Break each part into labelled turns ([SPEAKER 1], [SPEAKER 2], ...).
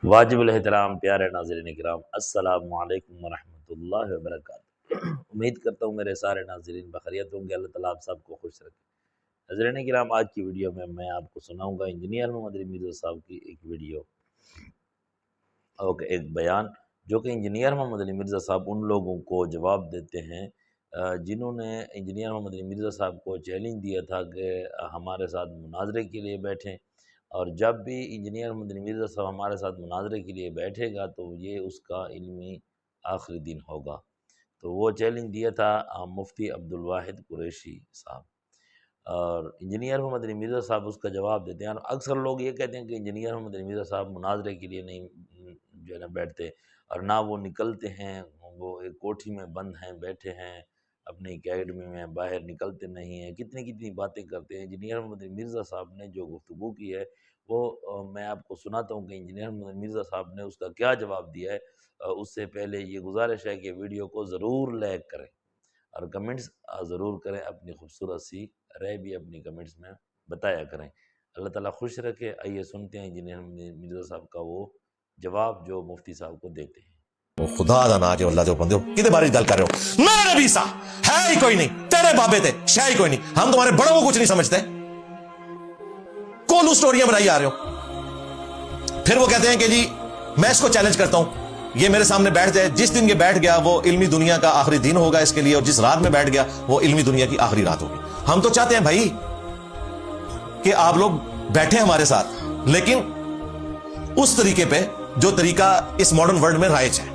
[SPEAKER 1] واجب الاحترام پیارے ناظرین کرام، السلام علیکم ورحمۃ اللہ وبرکاتہ۔ امید کرتا ہوں میرے سارے ناظرین بخیریت ہوں گے، اللہ تعالیٰ آپ سب کو خوش رکھے۔ ناظرین کرام، آج کی ویڈیو میں آپ کو سناؤں گا انجینئر محمد علی مرزا صاحب کی ایک ویڈیو اور ایک بیان، جو کہ انجینئر محمد علی مرزا صاحب ان لوگوں کو جواب دیتے ہیں جنہوں نے انجینئر محمد علی مرزا صاحب کو چیلنج دیا تھا کہ ہمارے ساتھ مناظرے کے لیے بیٹھیں، اور جب بھی انجینئر محمد علی مرزا صاحب ہمارے ساتھ مناظرے کے لیے بیٹھے گا تو یہ اس کا علمی آخری دن ہوگا۔ تو وہ چیلنج دیا تھا مفتی عبدالواحد قریشی صاحب، اور انجینئر محمد علی مرزا صاحب اس کا جواب دیتے ہیں۔ اور اکثر لوگ یہ کہتے ہیں کہ انجینئر محمد علی مرزا صاحب مناظرے کے لیے نہیں جو ہے نا بیٹھتے، اور نہ وہ نکلتے ہیں، وہ ایک کوٹھی میں بند ہیں، بیٹھے ہیں اپنی اکیڈمی میں، باہر نکلتے نہیں ہیں، کتنی باتیں کرتے ہیں۔ انجینئر محمد علی مرزا صاحب نے جو گفتگو کی ہے وہ میں آپ کو سناتا ہوں کہ انجینئر محمد علی مرزا صاحب نے اس کا کیا جواب دیا ہے۔ اس سے پہلے یہ گزارش ہے کہ ویڈیو کو ضرور لائک کریں اور کمنٹس ضرور کریں، اپنی خوبصورت سی رائے بھی اپنی کمنٹس میں بتایا کریں۔ اللہ تعالیٰ خوش رکھے۔ آئیے سنتے ہیں انجینئر مرزا صاحب کا وہ جواب جو مفتی صاحب کو دیتے ہیں۔
[SPEAKER 2] خدا دا نا جو اللہ جو بندے ہو کدے بارے گل کر رہے ہو؟ میرے نبی سا ہے ہی کوئی نہیں، تیرے بابے تھے شے ہی کوئی نہیں، ہم تمہارے بڑوں کو کچھ نہیں سمجھتے، کولو سٹوریاں بنائی آ رہے ہو۔ پھر وہ کہتے ہیں کہ جی میں اس کو چیلنج کرتا ہوں، یہ میرے سامنے بیٹھ جائے، جس دن یہ بیٹھ گیا وہ علمی دنیا کا آخری دن ہوگا اس کے لیے، اور جس رات میں بیٹھ گیا وہ علمی دنیا کی آخری رات ہوگی۔ ہم تو چاہتے ہیں بھائی کہ آپ لوگ بیٹھے ہمارے ساتھ، لیکن اس طریقے پہ جو طریقہ اس ماڈرن ورلڈ میں رائج ہے،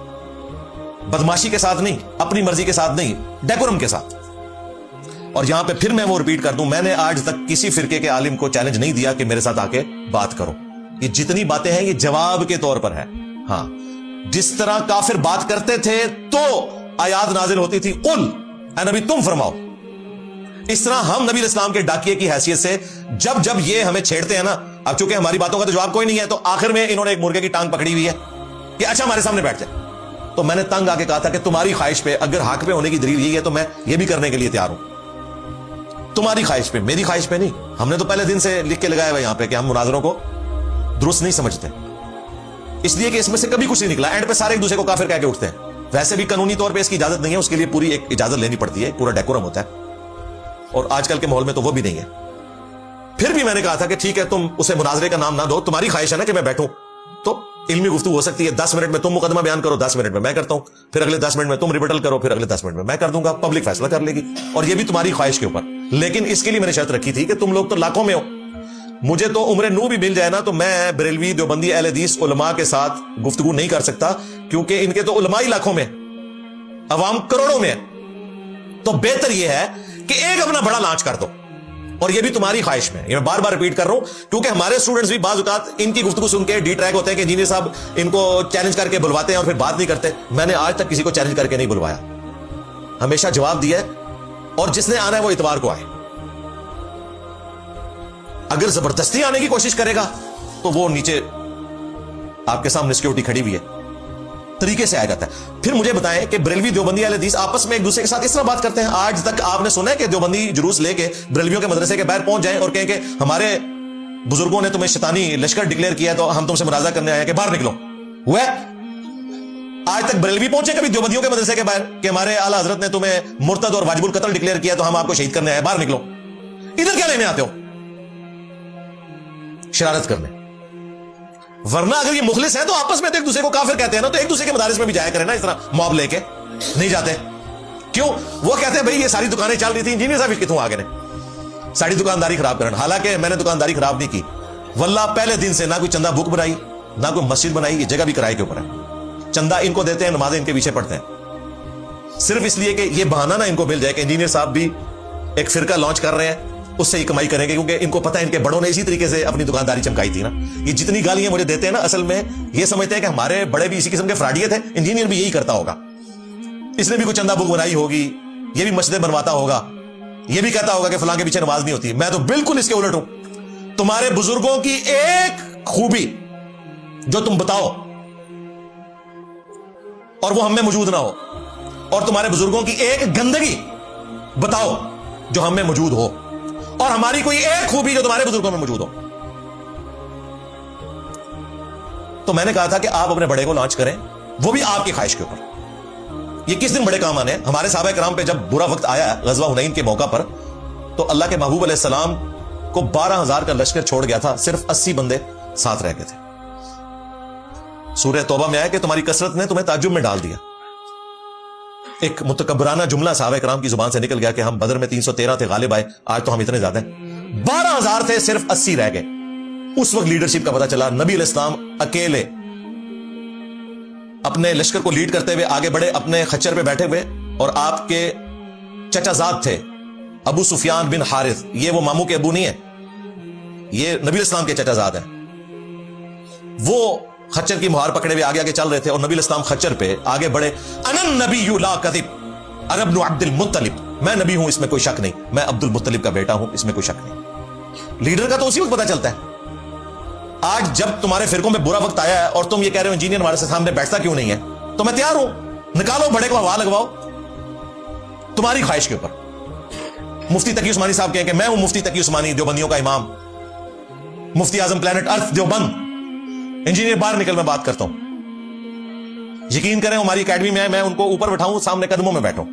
[SPEAKER 2] بدماشی کے ساتھ نہیں، اپنی مرضی کے ساتھ نہیں، ڈیکورم کے ساتھ۔ اور یہاں پہ پھر میں وہ ریپیٹ کر دوں، میں نے آج تک کسی فرقے کے عالم کو چیلنج نہیں دیا کہ میرے ساتھ آ کے بات کرو۔ یہ جتنی باتیں ہیں یہ جواب کے طور پر ہے۔ ہاں، جس طرح کافر بات کرتے تھے تو آیات نازل ہوتی تھی، قل اے نبی تم فرماؤ، اس طرح ہم نبی الاسلام کے ڈاکیے کی حیثیت سے جب یہ ہمیں چھیڑتے ہیں نا، اب چونکہ ہماری باتوں کا تو جواب کوئی نہیں ہے، تو آخر میں انہوں نے ایک مرغے کی ٹانگ پکڑی ہوئی ہے کہ اچھا ہمارے سامنے بیٹھ جائے۔ تو میں نے تنگ آ کے کہا تھا کہ تمہاری خواہش پہ اگر حق پہ ہونے کی دلیل یہی ہے تو میں یہ بھی کرنے کے لیے تیار ہوں، تمہاری خواہش پہ، میری خواہش پہ نہیں۔ ہم نے تو پہلے دن سے لکھ کے لگایا ہوا یہاں پہ کہ ہم مناظروں کو درست نہیں سمجھتے، اس لیے کہ اس میں سے کبھی کچھ نہیں نکلا، اینڈ پہ سارے ایک دوسرے کو کافر کہہ کے اٹھتے ہیں۔ ویسے بھی قانونی طور پہ اس کی اجازت نہیں ہے، اس کے لیے پوری ایک اجازت لینی پڑتی ہے، پورا ڈیکورم ہوتا ہے، اور آج کل کے ماحول میں تو وہ بھی نہیں ہے۔ پھر بھی میں نے کہا تھا کہ ٹھیک ہے، تم اسے مناظرے کا نام نہ دو، تمہاری خواہش ہے نا کہ میں بیٹھوں، تو علمی گفتگو ہو سکتی ہے، 10 منٹ میں تم مقدمہ بیان کرو، 10 منٹ میں میں کرتا ہوں، پھر اگلے 10 منٹ میں تم ریبٹل کرو، پھر اگلے 10 منٹ میں میں کر دوں گا، پبلک فیصلہ کر لے گی، اور یہ بھی تمہاری خواہش کے اوپر۔ لیکن اس کے لیے میں نے شرط رکھی تھی کہ تم لوگ تو لاکھوں میں ہو، مجھے تو عمر نو بھی مل جائے نا تو میں بریلوی دیوبندی اہل حدیث علماء کے ساتھ گفتگو نہیں کر سکتا، کیونکہ ان کے تو علماء ہی لاکھوں میں، عوام کروڑوں میں ہے۔ تو بہتر یہ ہے کہ ایک اپنا بڑا لانچ کر دو، اور یہ بھی تمہاری خواہش میں، یہ میں بار بار ریپیٹ کر رہا ہوں، کیونکہ ہمارے اسٹوڈنٹس بھی بعض اوقات ان کی گفتگو سن کے ڈی ٹریک ہوتے ہیں کہ انجینئر صاحب ان کو چیلنج کر کے بلواتے ہیں اور پھر بات نہیں کرتے۔ میں نے آج تک کسی کو چیلنج کر کے نہیں بلوایا، ہمیشہ جواب دیا ہے، اور جس نے آنا ہے وہ اتوار کو آئے۔ اگر زبردستی آنے کی کوشش کرے گا تو وہ نیچے آپ کے سامنے سیکورٹی کھڑی ہوئی ہے، طریقے سے آیا جاتا ہے۔ پھر مجھے بتائیں کہ بریلوی دیوبندی اہل حدیث آپس میں ایک دوسرے کے ساتھ اس طرح بات کرتے ہیں؟ آج تک آپ نے سنا ہے کہ دیوبندی جلوس لے کے بریلویوں کے مدرسے کے باہر پہنچ جائیں اور کہیں کہ ہمارے بزرگوں نے تمہیں شیطانی لشکر ڈکلیئر کیا ہے تو ہم تم سے مناظرہ کرنے آئے ہیں کہ باہر نکلو؟ ہوا ہے؟ آج تک بریلوی پہنچے کبھی دیوبندیوں کے مدرسے کے باہر کہ ہمارے اعلیٰ حضرت نے تمہیں مرتد اور واجب القتل ڈکلیئر کیا تو ہم آپ کو شہید کرنے آئے، باہر نکلو؟ ادھر کیا لینے آتے ہو؟ شرارت کرنے۔ ورنہ اگر یہ مخلص ہیں تو آپس میں تو ایک دوسرے کو کافر کہتے ہیں نا، تو ایک دوسرے کے مدارس میں بھی جایا کریں نا، اس طرح موب لے کے نہیں جاتے کیوں؟ وہ کہتے ہیں بھائی یہ ساری دکانیں چل رہی تھی، انجینئر صاحب کتوں آگے نے ساری دکانداری خراب کرنا۔ حالانکہ میں نے دکانداری خراب نہیں کی، واللہ پہلے دن سے نہ کوئی چندہ بک بنائی، نہ کوئی مسجد بنائی، یہ جگہ بھی کرائے کے اوپر ہے، چندہ ان کو دیتے ہیں، نمازیں ان کے پیچھے پڑھتے ہیں، صرف اس لیے کہ یہ بہانہ نہ ان کو مل جائے کہ انجینئر صاحب بھی ایک فرقہ لانچ کر رہے ہیں، اس سے ہی کمائی کریں گے، کیونکہ ان کو پتہ ہے ان کے بڑوں نے اسی طریقے سے اپنی دکانداری چمکائی تھی نا۔ یہ جتنی گالیاں مجھے دیتے ہیں نا، اصل میں یہ سمجھتے ہیں کہ ہمارے بڑے بھی اسی قسم کے فراڈیے تھے، انجینئر بھی یہی کرتا ہوگا، اس نے بھی کوئی چندہ بک بنائی ہوگی، یہ بھی مسجدیں بنواتا ہوگا، یہ بھی کہتا ہوگا کہ فلاں کے پیچھے نماز نہیں ہوتی۔ میں تو بالکل اس کے الٹ ہوں۔ تمہارے بزرگوں کی ایک خوبی جو تم بتاؤ اور وہ ہم میں موجود نہ ہو، اور تمہارے بزرگوں کی ایک گندگی بتاؤ جو ہم میں موجود ہو، اور ہماری کوئی ایک خوبی جو تمہارے بزرگوں میں موجود ہو۔ تو میں نے کہا تھا کہ آپ اپنے بڑے کو لانچ کریں، وہ بھی آپ کی خواہش کے اوپر۔ یہ کس دن بڑے کام آنے ہیں؟ ہمارے صحابہ کرام پہ جب برا وقت آیا غزوہ حنین کے موقع پر، تو اللہ کے محبوب علیہ السلام کو 12,000 کا لشکر چھوڑ گیا تھا، صرف 80 بندے ساتھ رہ گئے تھے۔ سورہ توبہ میں آیا کہ تمہاری کثرت نے تمہیں تعجب میں ڈال دیا۔ ایک متکبرانہ جملہ صحابہ کرام کی زبان سے نکل گیا کہ ہم بدر میں 313 تھے، غالب آئے، آج تو ہم اتنے زیادہ ہیں۔ 12,000 تھے، صرف 80 رہ گئے۔ اس وقت لیڈرشپ کا پتہ چلا۔ نبی علیہ السلام اکیلے اپنے لشکر کو لیڈ کرتے ہوئے آگے بڑھے، اپنے خچر پہ بیٹھے ہوئے، اور آپ کے چچا زاد تھے ابو سفیان بن حارث، یہ وہ ماموں کے ابو نہیں ہیں، یہ نبی علیہ السلام کے چچا زاد ہیں، وہ خچر کی مہار پکڑے ہوئے آگے آگے چل رہے تھے، اور نبی علیہ السلام خچر پہ آگے بڑھے۔ انا النبی لا کذب انا ابن عبد المطلب، میں نبی ہوں، اس میں کوئی شک نہیں، میں عبد المطلب کا بیٹا ہوں، اس میں کوئی شک نہیں۔ لیڈر کا تو اسی وقت پتہ چلتا ہے۔ آج جب تمہارے فرقوں میں برا وقت آیا ہے اور تم یہ کہہ رہے ہو انجینئر ہمارے سامنے بیٹھتا کیوں نہیں ہے، تو میں تیار ہوں، نکالو بڑے کو ہوا لگواؤ تمہاری خواہش کے اوپر۔ مفتی تقی عثمانی صاحب کہیں کہ میں ہوں مفتی تقی عثمانی، دیوبندیوں کا امام، مفتی اعظم پلانٹ ارتھ دیوبند، انجینئر باہر نکل میں بات کرتا ہوں۔ یقین کریں ہماری اکیڈمی میں میں ان کو اوپر بٹھاؤں، سامنے قدموں میں بیٹھوں،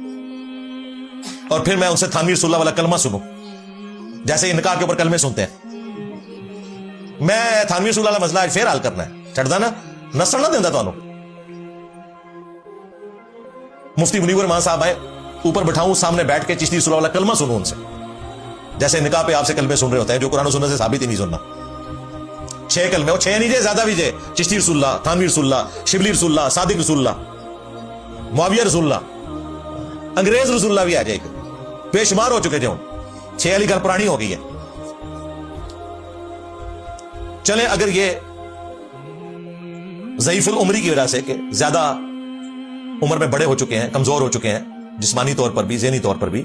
[SPEAKER 2] اور پھر میں ان سے تھانوی رسول اللہ والا کلمہ سنوں، جیسے یہ نکاح کے اوپر کلمے سنتے ہیں۔ میں تھانوی رسول اللہ مسئلہ پھر حل کرنا ہے، چھڑ دینا نسل نہ دینا تمہوں۔ مفتی منیور رحمان صاحب آئے، اوپر بٹھاؤں، سامنے بیٹھ کے چشتی رسول اللہ والا کلمہ سنوں ان سے، جیسے نکاح پہ آپ سے کلمے سن رہے ہوتے ہیں جو قرآن و سنت سے ثابت ہی نہیں سننا۔ 6 کلمے، وہ 6 نہیں جائے، زیادہ بھی جائے، چشتی رسول اللہ، تھانوی رسول اللہ، شبلی رسول اللہ، صادق رسول اللہ، معاویہ رسول اللہ، انگریز رسول اللہ بھی آ جائے گا، بے شمار ہو چکے جو 6 والی گھر پرانی ہو گئی ہے۔ چلیں اگر یہ ضعیف العمری کی وجہ سے کہ زیادہ عمر میں بڑے ہو چکے ہیں، کمزور ہو چکے ہیں، جسمانی طور پر بھی ذہنی طور پر بھی،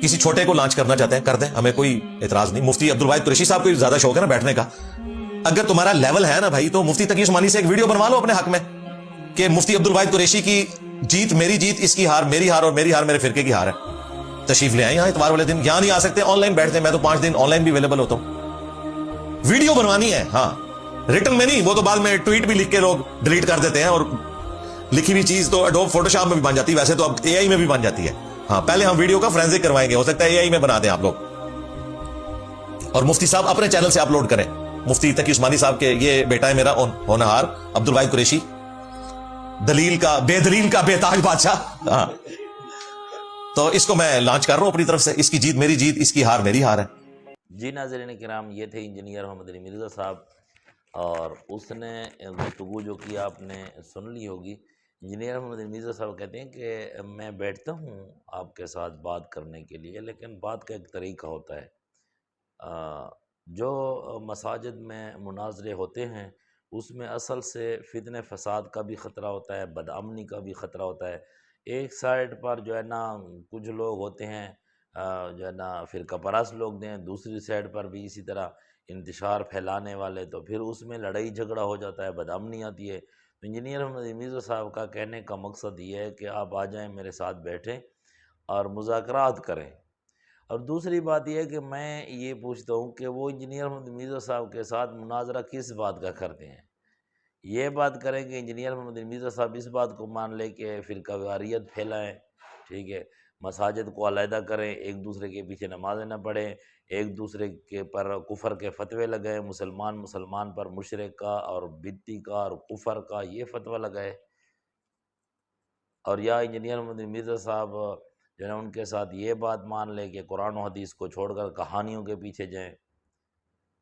[SPEAKER 2] کسی چھوٹے کو لانچ کرنا چاہتے ہیں کر دیں، ہمیں کوئی اعتراض نہیں۔ مفتی عبدالواحد قریشی صاحب کو زیادہ شوق ہے نا بیٹھنے کا، اگر تمہارا لیول ہے نا بھائی تو مفتی تقی عثمانی سے ایک ویڈیو بنوا لو اپنے حق میں کہ مفتی عبدالواحد قریشی کی جیت میری جیت، اس کی ہار میری ہار، اور میری ہار میرے فرقے کی ہار ہے۔ تشریف لے آئیں یہاں اتوار والے دن، یہاں نہیں آ سکتے آن لائن بیٹھتے ہیں، میں تو 5 دن آن لائن بھی اویلیبل ہوتا ہوں۔ ویڈیو بنوانی ہے، ہاں ریٹن میں نہیں، وہ تو بعد میں ٹویٹ بھی لکھ کے لوگ ڈیلیٹ کر دیتے ہیں، اور لکھی ہوئی چیز تو ایڈوب فوٹو شاپ میں بھی بن جاتی ہے، ویسے تو اب اے آئی میں بھی بن جاتی ہے۔ ہاں پہلے ہم ویڈیو کا فرینزک کروائیں گے، ہو سکتا ہے اے آئی میں بنا دیں آپ لوگ، اور مفتی صاحب اپنے چینل سے اپلوڈ کریں۔ مفتی تقی عثمانی صاحب کے یہ بیٹا ہے میرا ہونہار عبدالواحد قریشی، دلیل کا بے تاج بادشاہ، ہاں تو اس کو میں لانچ کر رہا ہوں اپنی طرف سے، اس کی جیت میری جیت، اس کی ہار میری ہار ہے۔
[SPEAKER 1] جی ناظرین کرام، یہ تھے انجینئر محمد علی مرزا صاحب، اور اس نے گفتگو جو کی آپ نے سن لی ہوگی۔ انجینئر محمد علی مرزا صاحب کہتے ہیں کہ میں بیٹھتا ہوں آپ کے ساتھ بات کرنے کے لیے، لیکن بات کا ایک طریقہ ہوتا ہے۔ جو مساجد میں مناظرے ہوتے ہیں اس میں اصل سے فتنہ فساد کا بھی خطرہ ہوتا ہے، بدامنی کا بھی خطرہ ہوتا ہے۔ ایک سائڈ پر جو ہے نا کچھ لوگ ہوتے ہیں جو ہے نا فرقہ پرست لوگ ہیں، دوسری سائڈ پر بھی اسی طرح انتشار پھیلانے والے، تو پھر اس میں لڑائی جھگڑا ہو جاتا ہے، بدامنی آتی ہے۔ تو انجینئر محمد مرزا صاحب کا کہنے کا مقصد یہ ہے کہ آپ آ جائیں میرے ساتھ بیٹھیں اور مذاکرات کریں۔ اور دوسری بات یہ ہے کہ میں یہ پوچھتا ہوں کہ وہ انجینئر محمد مرزا صاحب کے ساتھ مناظرہ کس بات کا کرتے ہیں؟ یہ بات کریں کہ انجینئر محمد مرزا صاحب اس بات کو مان لے کہ فرقہ واریت پھیلائیں، ٹھیک ہے، مساجد کو علیحدہ کریں، ایک دوسرے کے پیچھے نمازیں نہ پڑھیں، ایک دوسرے کے پر کفر کے فتوے لگائیں، مسلمان پر مشرک کا اور بدعتی کا اور کفر کا یہ فتویٰ لگائے، اور یا انجینئر محمد مرزا صاحب جو ہے ان کے ساتھ یہ بات مان لے کہ قرآن و حدیث کو چھوڑ کر کہانیوں کے پیچھے جائیں،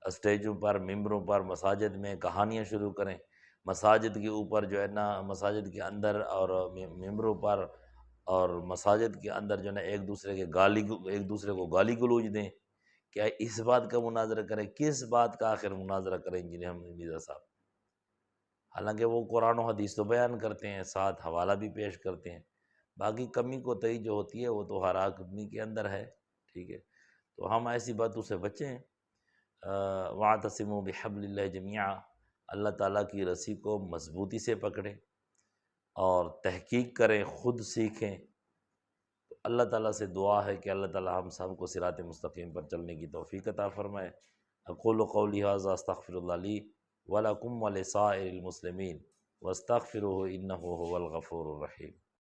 [SPEAKER 1] اسٹیجوں پر، ممبروں پر، مساجد میں کہانیاں شروع کریں، مساجد کے اوپر جو ہے نا مساجد کے اندر اور ممبروں پر اور مساجد کے اندر جو ہے نا ایک دوسرے کو گالی گلوچ دیں۔ کیا اس بات کا مناظرہ کریں؟ کس بات کا آخر مناظرہ کریں انجینئر محمد مرزا صاحب؟ حالانکہ وہ قرآن و حدیث تو بیان کرتے ہیں، ساتھ حوالہ بھی پیش کرتے ہیں، باقی کمی کوتاہی جو ہوتی ہے وہ تو ہر آدمی کے اندر ہے، ٹھیک ہے، تو ہم ایسی باتوں سے بچیں۔ وَاعْتَصِمُوا بِحَبْلِ اللَّهِ جَمِيعًا، اللہ تعالیٰ کی رسی کو مضبوطی سے پکڑیں اور تحقیق کریں، خود سیکھیں۔ تو اللہ تعالیٰ سے دعا ہے کہ اللہ تعالیٰ ہم سب کو صراط مستقیم پر چلنے کی توفیق عطا فرمائے۔ اقول قولی ھذا استغفر اللہ لی وَلَكُمْ وَلِسَائِرِ الْمُسْلِمِينَ وَاسْتَغْفِرُوهُ إِنَّهُ هُوَ الْغَفُورُ الرَّحِيمُ۔